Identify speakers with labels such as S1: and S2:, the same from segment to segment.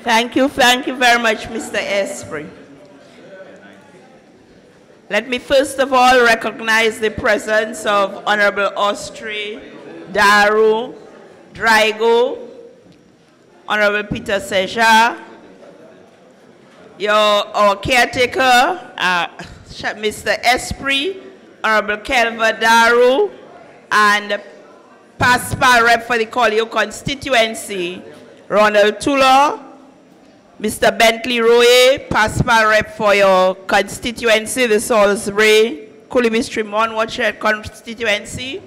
S1: Thank you very much, Mr. Esprit. Let me first of all recognize the presence of Honorable Austri, Daru, Drago, Honorable Peter Seja, our caretaker, Mr. Esprit, Honorable Kelva Daru, and PASPA rep for the Colihaut constituency, Ronald Tulo, Mr. Bentley Roye, PASPA rep for your constituency, the Salisbury, Morne Rachette constituency,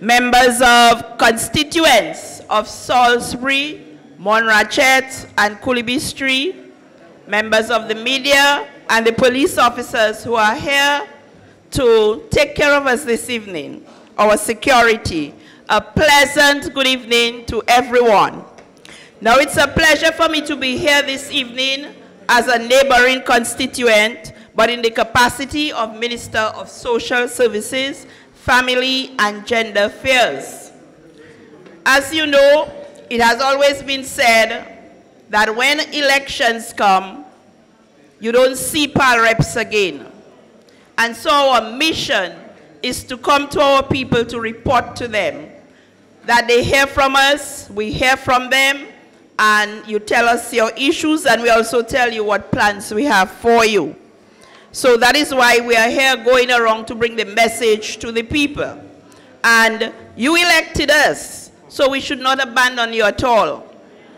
S1: members of constituents of Salisbury, Morne Rachette, and Colihaut, members of the media, and the police officers who are here to take care of us this evening, our security. A pleasant good evening to everyone. Now it's a pleasure for me to be here this evening as a neighboring constituent, but in the capacity of Minister of Social Services, Family and Gender Affairs. As you know, it has always been said that when elections come, you don't see PAL reps again. And so our mission is to come to our people to report to them that they hear from us, we hear from them, and you tell us your issues, and we also tell you what plans we have for you. So that is why we are here going around to bring the message to the people. And you elected us, so we should not abandon you at all.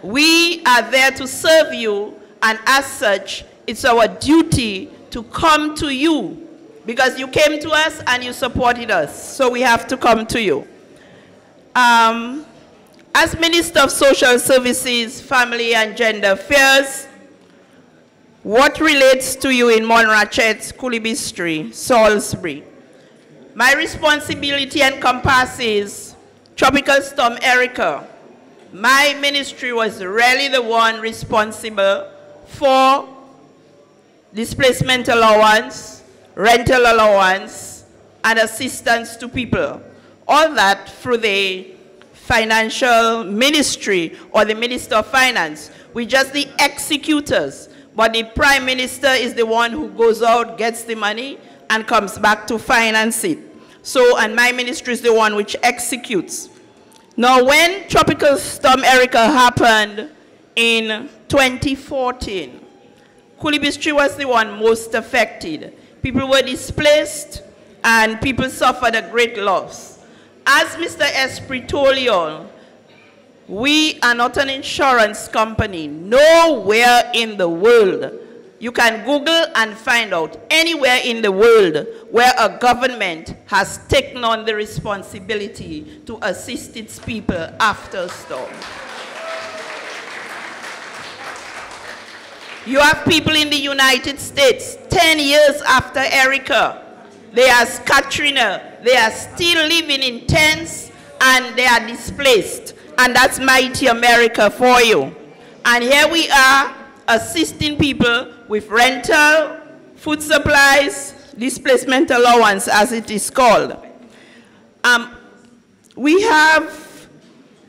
S1: We are there to serve you, and as such, it's our duty to come to you because you came to us and you supported us, so we have to come to you. As Minister of Social Services, Family and Gender Affairs, what relates to you in Morne Rachette, Colihaut, Salisbury? My responsibility encompasses Tropical Storm Erica. My ministry was really the one responsible for displacement allowance, rental allowance, and assistance to people. All that through the financial ministry or the Minister of Finance. We're just the executors, but the Prime Minister is the one who goes out, gets the money, and comes back to finance it. So, and my ministry is the one which executes. Now, when Tropical Storm Erica happened in 2014, Colihaut was the one most affected. People were displaced and people suffered a great loss. As Mr. Esprit told you all, we are not an insurance company. Nowhere in the world. You can Google and find out anywhere in the world where a government has taken on the responsibility to assist its people after a storm. You have people in the United States, 10 years after Erica. They are Katrina. They are still living in tents and they are displaced. And that's mighty America for you. And here we are assisting people with rental, food supplies, displacement allowance as it is called. We had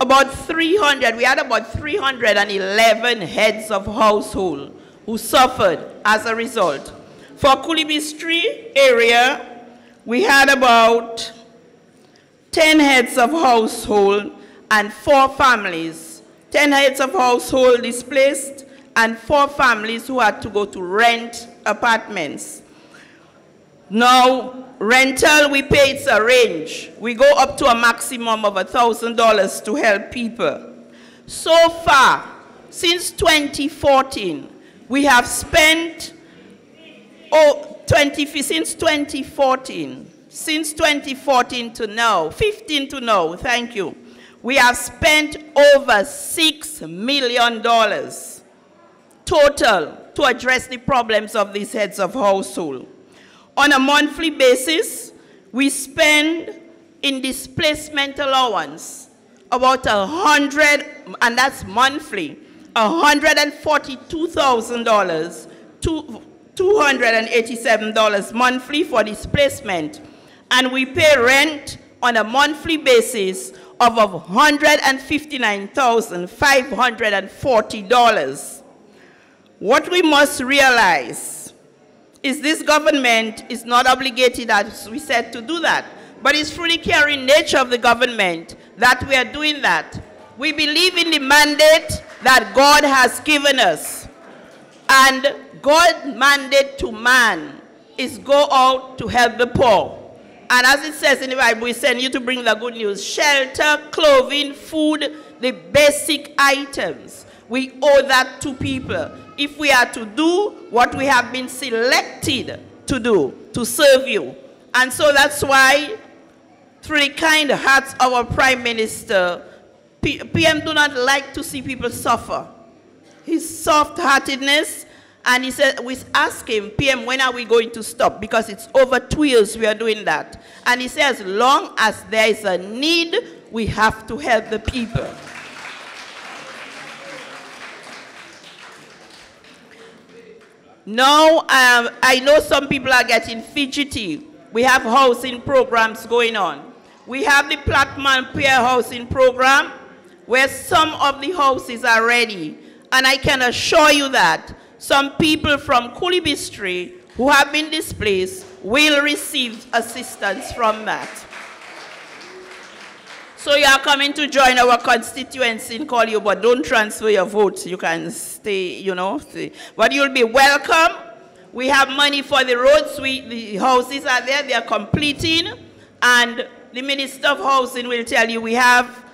S1: about 311 heads of household who suffered as a result. For Colihaut area, we had about 10 heads of household and 4 families. 10 heads of household displaced and 4 families who had to go to rent apartments. Now, rental, we pay it's a range. We go up to a maximum of $1,000 to help people. So far, since 2014, we have spent, since 2014 to now, 15 to now, thank you, we have spent over $6 million total to address the problems of these heads of household. On a monthly basis, we spend in displacement allowance about $100, and that's monthly, $142,000 to $287 monthly for displacement. And we pay rent on a monthly basis of $159,540. What we must realize is this government is not obligated, as we said, to do that. But it's through the caring nature of the government that we are doing that. We believe in the mandate that God has given us. And God's mandate to man is go out to help the poor. And as it says in the Bible, we send you to bring the good news. Shelter, clothing, food, the basic items. We owe that to people. If we are to do what we have been selected to do, to serve you. And so that's why, through the kind hearts of our Prime Minister, PM do not like to see people suffer. His soft-heartedness, and he said, we asked him, PM, when are we going to stop? Because it's over 2 years we are doing that. And he says, as long as there is a need, we have to help the people. Now, I know some people are getting fidgety. We have housing programs going on. We have the Plattman Peer Housing Program, where some of the houses are ready. And I can assure you that some people from Kulibistri who have been displaced will receive assistance from that. So you are coming to join our constituency in Colihaut, but don't transfer your vote. You can stay, you know. Stay. But you'll be welcome. We have money for the roads. The houses are there. They are completing. And the Minister of Housing will tell you we have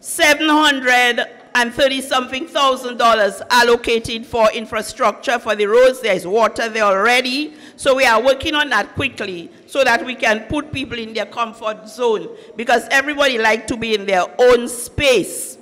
S1: $730-something thousand allocated for infrastructure for the roads. There is water there already. So we are working on that quickly so that we can put people in their comfort zone, because everybody likes to be in their own space.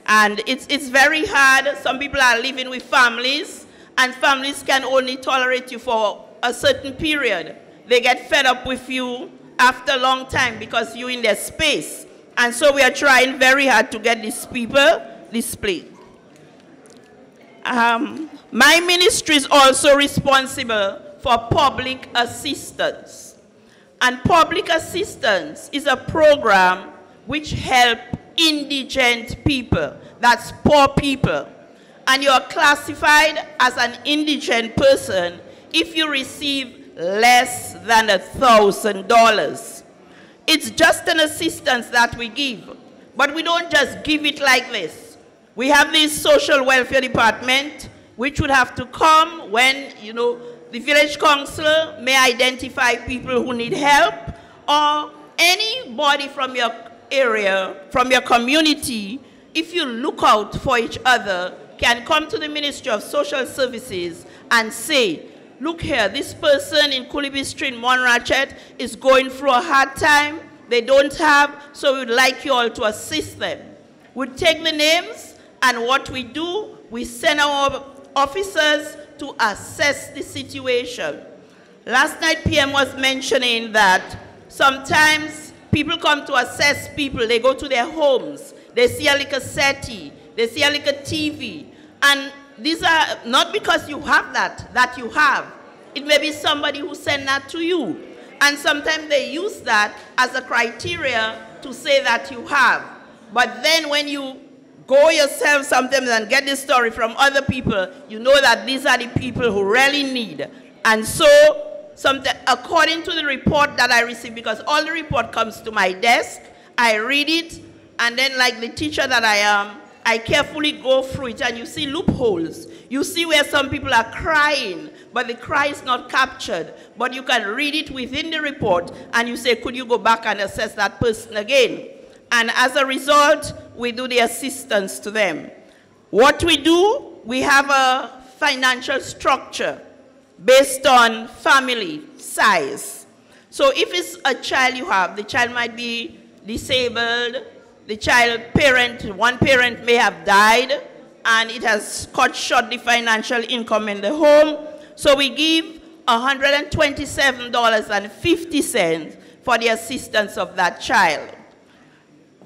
S1: And it's very hard. Some people are living with families, and families can only tolerate you for a certain period. They get fed up with you after a long time because you're in their space. And so we are trying very hard to get these people displayed. My ministry is also responsible for public assistance. And public assistance is a program which helps indigent people, that's poor people. And you are classified as an indigent person if you receive less than $1,000. It's just an assistance that we give, but we don't just give it like this. We have this social welfare department, which would have to come when, you know, the village council may identify people who need help, or anybody from your area, from your community, if you look out for each other, can come to the Ministry of Social Services and say, look here, this person in Kulibistri in Morne Rachette is going through a hard time. They don't have, so we would like you all to assist them. We take the names, and what we do, we send our officers to assess the situation. Last night, PM was mentioning that sometimes people come to assess people. They go to their homes. They see a little settee. They see a little TV. And these are not because you have that you have. It may be somebody who sent that to you. And sometimes they use that as a criteria to say that you have. But then when you go yourself sometimes and get this story from other people, you know that these are the people who really need. And so, according to the report that I received, because all the report comes to my desk, I read it, and then like the teacher that I am, I carefully go through it, and you see loopholes. You see where some people are crying, but the cry is not captured. But you can read it within the report, and you say, could you go back and assess that person again? And as a result, we do the assistance to them. What we do, we have a financial structure based on family size. So if it's a child you have, the child might be disabled, the child parent, one parent may have died, and it has cut short the financial income in the home. So we give $127.50 for the assistance of that child.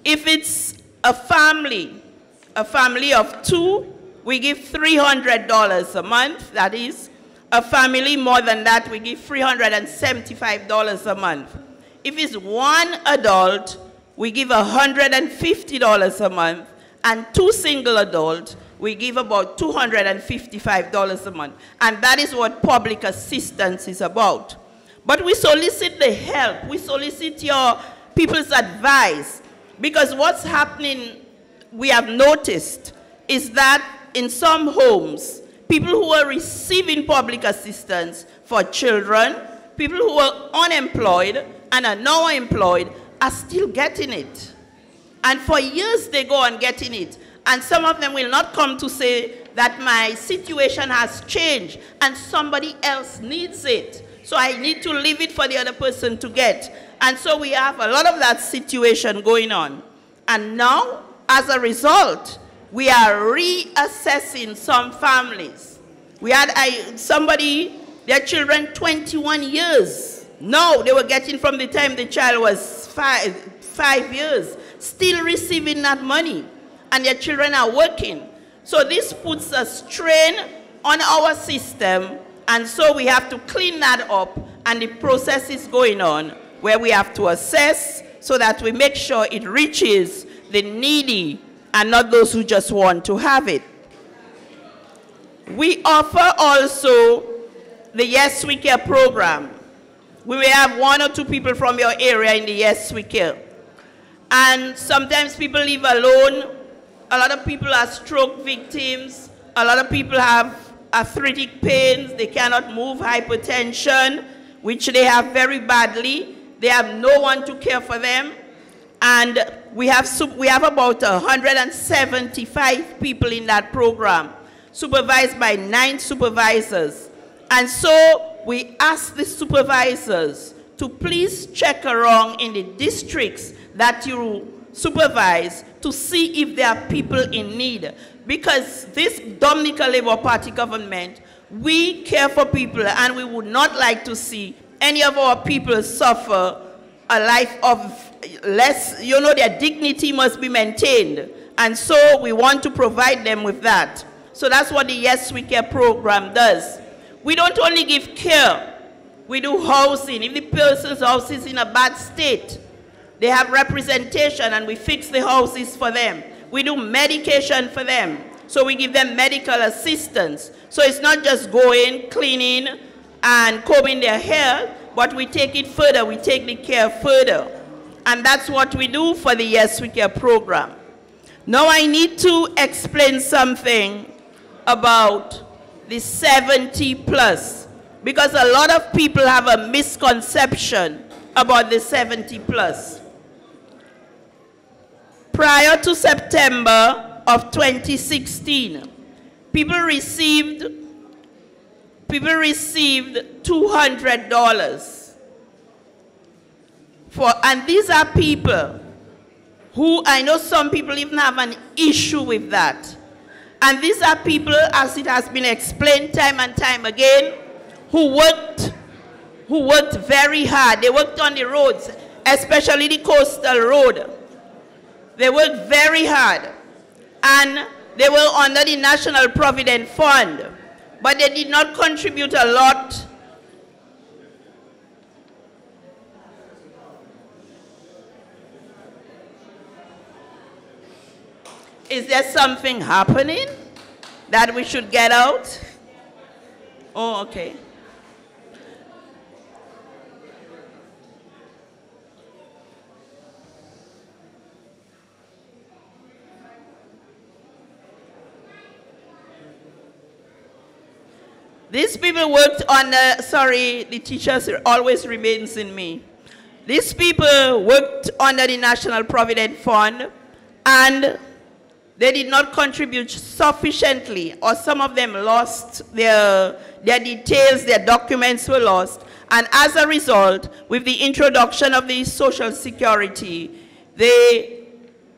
S1: If it's a family of two, we give $300 a month. That is, a family more than that, we give $375 a month. If it's one adult, we give $150 a month, and 2 single adults, we give about $255 a month. And that is what public assistance is about. But we solicit the help. We solicit your people's advice. Because what's happening, we have noticed, is that in some homes, people who are receiving public assistance for children, people who are unemployed and are now employed, are still getting it. And for years they go on getting it. And some of them will not come to say that my situation has changed and somebody else needs it. So I need to leave it for the other person to get. And so we have a lot of that situation going on. And now, as a result, we are reassessing some families. We had somebody, their children 21 years. No, they were getting from the time the child was five years, still receiving that money. And their children are working. So this puts a strain on our system, and so we have to clean that up, and the process is going on where we have to assess so that we make sure it reaches the needy and not those who just want to have it. We offer also the Yes We Care program. We may have 1 or 2 people from your area in the Yes We Care. And sometimes people live alone. A lot of people are stroke victims. A lot of people have arthritic pains. They cannot move, hypertension, which they have very badly. They have no one to care for them. And we have about 175 people in that program, supervised by 9 supervisors. And so we ask the supervisors to please check around in the districts that you supervise to see if there are people in need. Because this Dominica Labour Party government, we care for people, and we would not like to see any of our people suffer a life of less, their dignity must be maintained. And so we want to provide them with that. So that's what the Yes We Care program does. We don't only give care, we do housing. If the person's house is in a bad state, they have representation and we fix the houses for them. We do medication for them. So we give them medical assistance. So it's not just going, cleaning, and combing their hair, but we take it further. We take the care further. And that's what we do for the Yes We Care program. Now I need to explain something about the 70 plus, because a lot of people have a misconception about the 70 plus. Prior to September of 2016, people received $200 and these are people who, I know some people even have an issue with that. And these are people, as it has been explained time and time again, who worked very hard. They worked on the roads, especially the coastal road. They worked very hard. And they were under the National Provident Fund, but they did not contribute a lot. Is there something happening that we should get out? Oh, okay. These people worked on the teachers always remains in me. These people worked under the National Provident Fund, and they did not contribute sufficiently, or some of them lost their details, their documents were lost. And as a result, with the introduction of the Social Security, they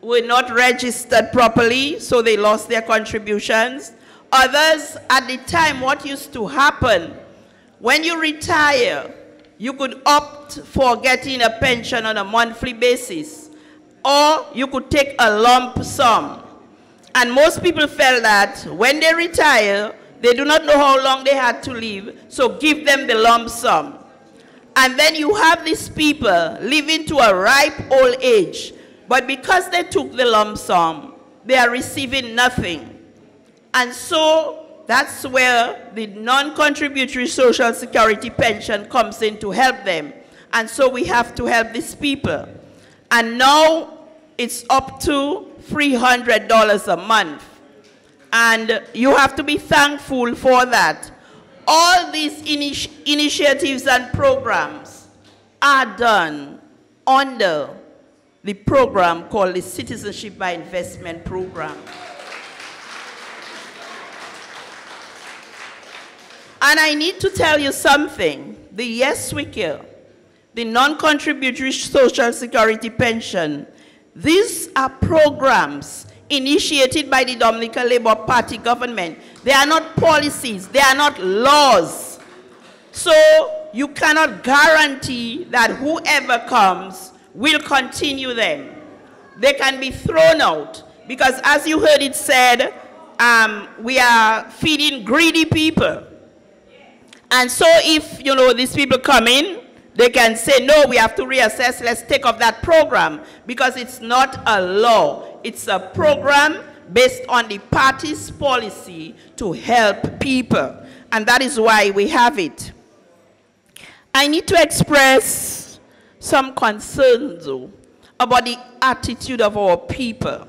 S1: were not registered properly, so they lost their contributions. Others, at the time, what used to happen, when you retire, you could opt for getting a pension on a monthly basis, or you could take a lump sum. And most people felt that when they retire, they do not know how long they had to live, so give them the lump sum. And then you have these people living to a ripe old age, But because they took the lump sum, they are receiving nothing. And so that's where the non-contributory social security pension comes in to help them. And so we have to help these people. And now it's up to $300 a month. And you have to be thankful for that. All these initiatives and programs are done under the program called the Citizenship by Investment Program. And I need to tell you something. The Yes Wiki, the non-contributory social security pension, these are programs initiated by the Dominican Labour Party government. They are not policies, they are not laws. So you cannot guarantee that whoever comes will continue them. They can be thrown out because, as you heard it said, we are feeding greedy people. And so if, these people come in, they can say, no, we have to reassess, let's take off that program, because it's not a law. It's a program based on the party's policy to help people. And that is why we have it. I need to express some concerns, though, about the attitude of our people.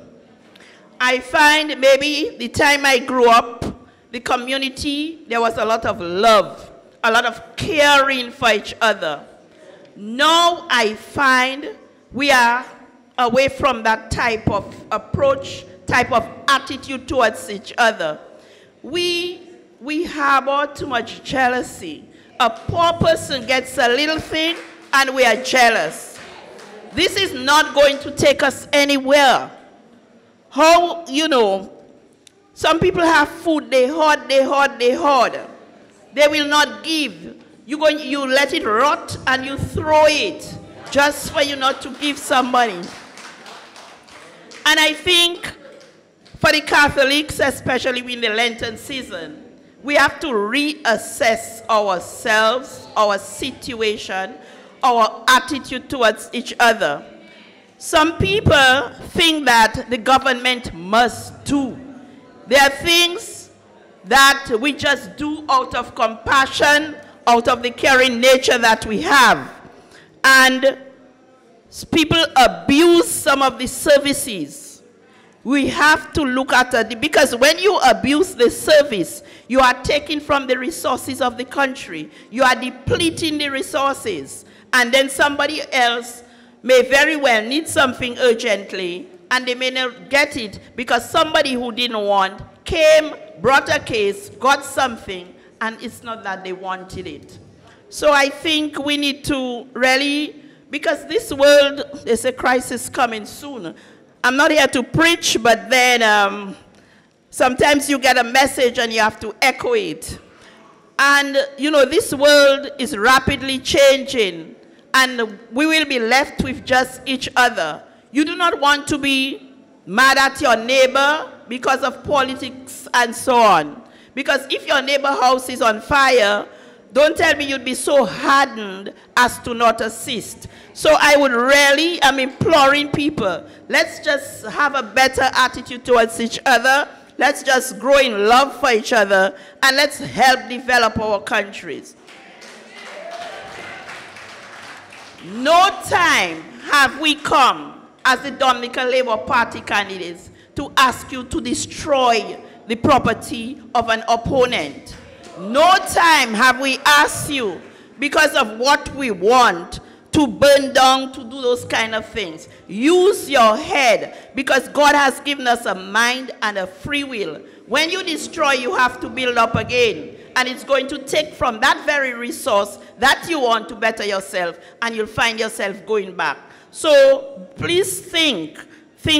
S1: I find maybe the time I grew up, the community, there was a lot of love, a lot of caring for each other. Now I find we are away from that type of approach, type of attitude towards each other. We harbor too much jealousy. A poor person gets a little thing and we are jealous. This is not going to take us anywhere. How, some people have food, they hoard. They will not give. You let it rot and you throw it just for you not to give somebody. And I think for the Catholics, especially in the Lenten season, we have to reassess ourselves, our situation, our attitude towards each other. Some people think that the government must do. There are things that we just do out of compassion, out of the caring nature that we have. And people abuse some of the services. We have to look at it, because when you abuse the service, you are taking from the resources of the country. You are depleting the resources. And then somebody else may very well need something urgently, and they may not get it because somebody who didn't want came, brought a case, got something, and it's not that they wanted it. So I think we need to really, because this world, there's a crisis coming soon. I'm not here to preach, but then sometimes you get a message and you have to echo it. And, this world is rapidly changing, and we will be left with just each other. You do not want to be mad at your neighbor because of politics and so on. Because if your neighbor's house is on fire, don't tell me you'd be so hardened as to not assist. So I'm imploring people, let's just have a better attitude towards each other. Let's just grow in love for each other, and let's help develop our countries. No time have we come as the Dominican Labour Party candidates to ask you to destroy the property of an opponent. No time have we asked you, because of what we want, to burn down, to do those kind of things. Use your head, because God has given us a mind and a free will. When you destroy, you have to build up again. And it's going to take from that very resource that you want to better yourself, and you'll find yourself going back. So please think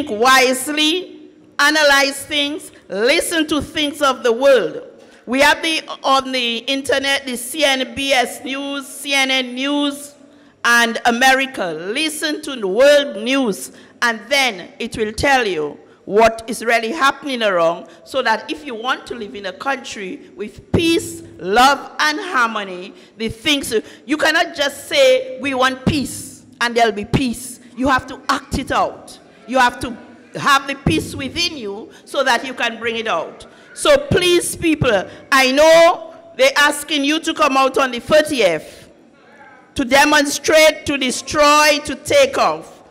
S1: wisely, analyze things, listen to things of the world. We have on the internet, the CNBS News, CNN News, and America. Listen to the world news, and then it will tell you what is really happening around, so that if you want to live in a country with peace, love, and harmony, the things, you cannot just say, we want peace, and there'll be peace. You have to act it out. You have to have the peace within you so that you can bring it out. So please, people, I know they're asking you to come out on the 30th to demonstrate, to destroy, to take off.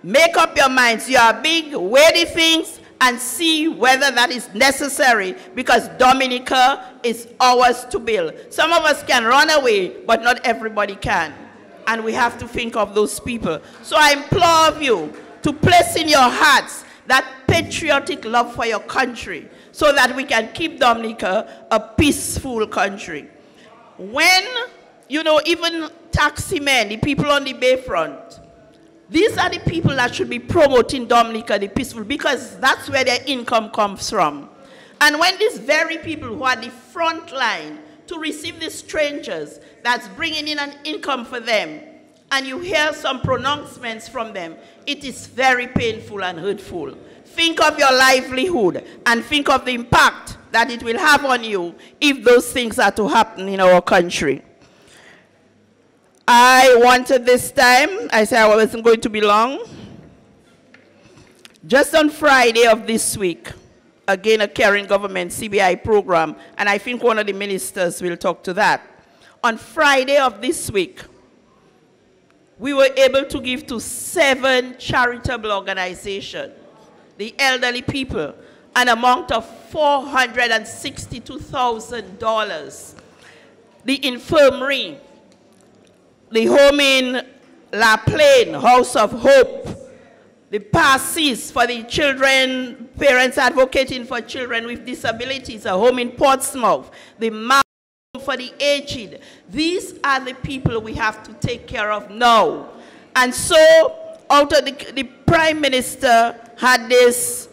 S1: Make up your minds. You are big, weigh the things, and see whether that is necessary, because Dominica is ours to build. Some of us can run away, but not everybody can. And we have to think of those people. So I implore you to place in your hearts that patriotic love for your country so that we can keep Dominica a peaceful country. When, you know, even taxi men, the people on the Bayfront, these are the people that should be promoting Dominica, the peaceful, because that's where their income comes from. And when these very people who are the front line to receive the strangers that's bringing in an income for them, and you hear some pronouncements from them, it is very painful and hurtful. Think of your livelihood and think of the impact that it will have on you if those things are to happen in our country. I wanted this time, I said I wasn't going to be long. Just on Friday of this week, again a Caring Government CBI program, and I think one of the ministers will talk to that. On Friday of this week, we were able to give to 7 charitable organizations, the elderly people, an amount of $462,000. The infirmary, the home in La Plaine, House of Hope, the passes for the children, parents advocating for children with disabilities, a home in Portsmouth, the home for the aged. These are the people we have to take care of now. And so, out of the Prime Minister had this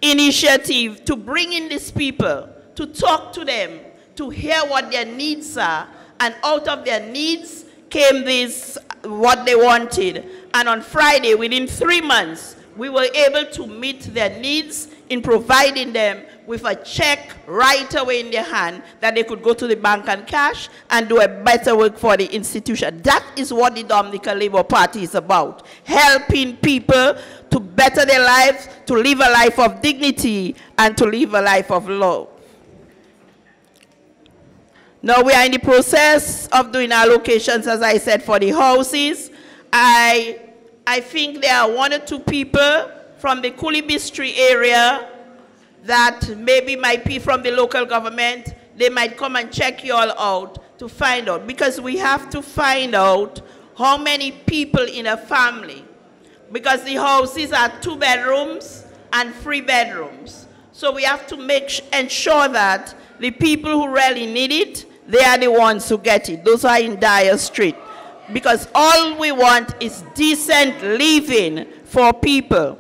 S1: initiative to bring in these people, to talk to them, to hear what their needs are, and out of their needs came this, what they wanted. And on Friday, within 3 months, we were able to meet their needs in providing them with a check right away in their hand that they could go to the bank and cash and do a better work for the institution. That is what the Dominica Labour Party is about, helping people to better their lives, to live a life of dignity, and to live a life of love. Now we are in the process of doing allocations, as I said, for the houses. I think there are 1 or 2 people from the Coolibistry area that maybe might be from the local government. They might come and check you all out to find out, because we have to find out how many people in a family, because the houses are 2 bedrooms and 3 bedrooms. So we have to ensure that the people who really need it, they are the ones who get it. Those are in dire strait. Because all we want is decent living for people.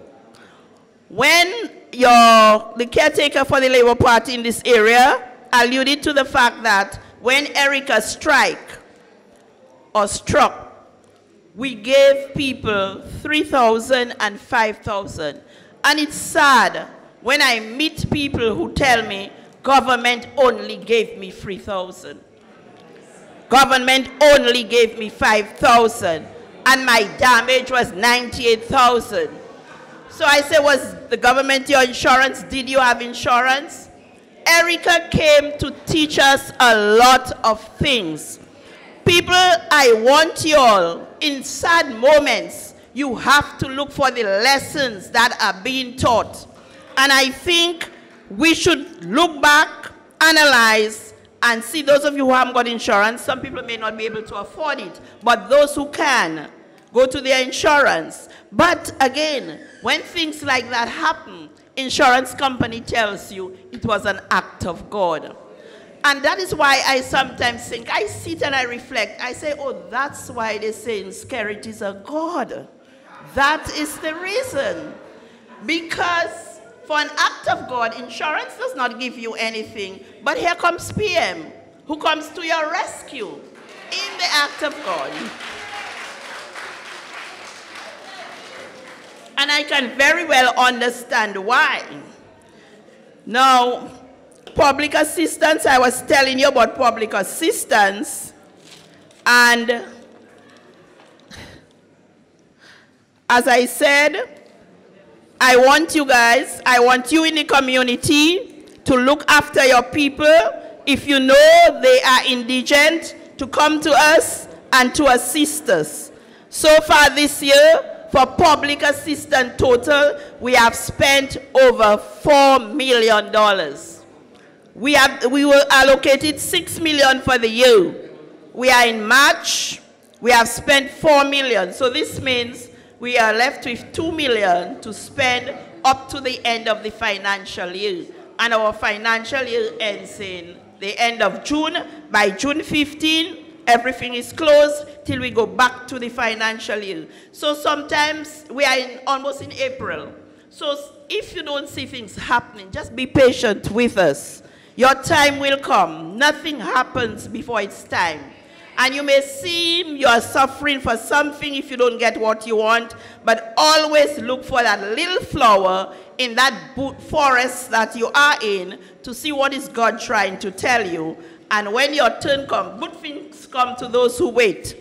S1: When the caretaker for the Labour Party in this area alluded to the fact that when Erica struck, we gave people 3,000 and 5,000. And it's sad when I meet people who tell me, government only gave me 3,000. Government only gave me 5,000. And my damage was 98,000. So I said, was the government your insurance? Did you have insurance? Erica came to teach us a lot of things. People, I want you all, in sad moments, you have to look for the lessons that are being taught. And I think we should look back, analyze, and see those of you who haven't got insurance. Some people may not be able to afford it, but those who can, go to their insurance. But again, when things like that happen, insurance company tells you it was an act of God. And that is why I sometimes think, I sit and I reflect, I say, oh, that's why they say insecurity is a God. That is the reason. Because for an act of God, insurance does not give you anything. But here comes PM, who comes to your rescue in the act of God. And I can very well understand why. Now, public assistance, I was telling you about public assistance, and As I said, I want you guys, I want you in the community to look after your people. If you know they are indigent, to come to us and to assist us. So far this year, for public assistance total, we have spent over $4 million. We will allocated $6 million for the year. We are in March, we have spent $4 million. So this means we are left with $2 million to spend up to the end of the financial year. And our financial year ends in the end of June. By June 15, everything is closed till we go back to the financial year. So sometimes we are almost in April. So if you don't see things happening, just be patient with us. Your time will come. Nothing happens before it's time. And you may seem you are suffering for something if you don't get what you want, but always look for that little flower in that forest that you are in to see what is God trying to tell you. And when your turn comes, good things come to those who wait.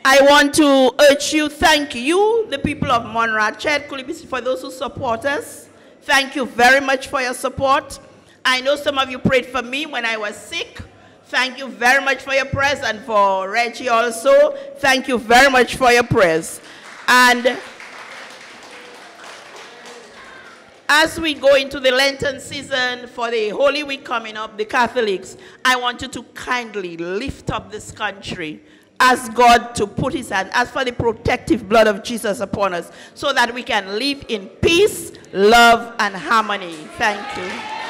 S1: I want to urge you, thank you, the people of Morne Rachette, for those who support us. Thank you very much for your support. I know some of you prayed for me when I was sick. Thank you very much for your prayers, and for Reggie also. Thank you very much for your prayers. And as we go into the Lenten season for the Holy Week coming up, the Catholics, I want you to kindly lift up this country. Ask God to put his hand, ask for the protective blood of Jesus upon us, so that we can live in peace, love, and harmony. Thank you.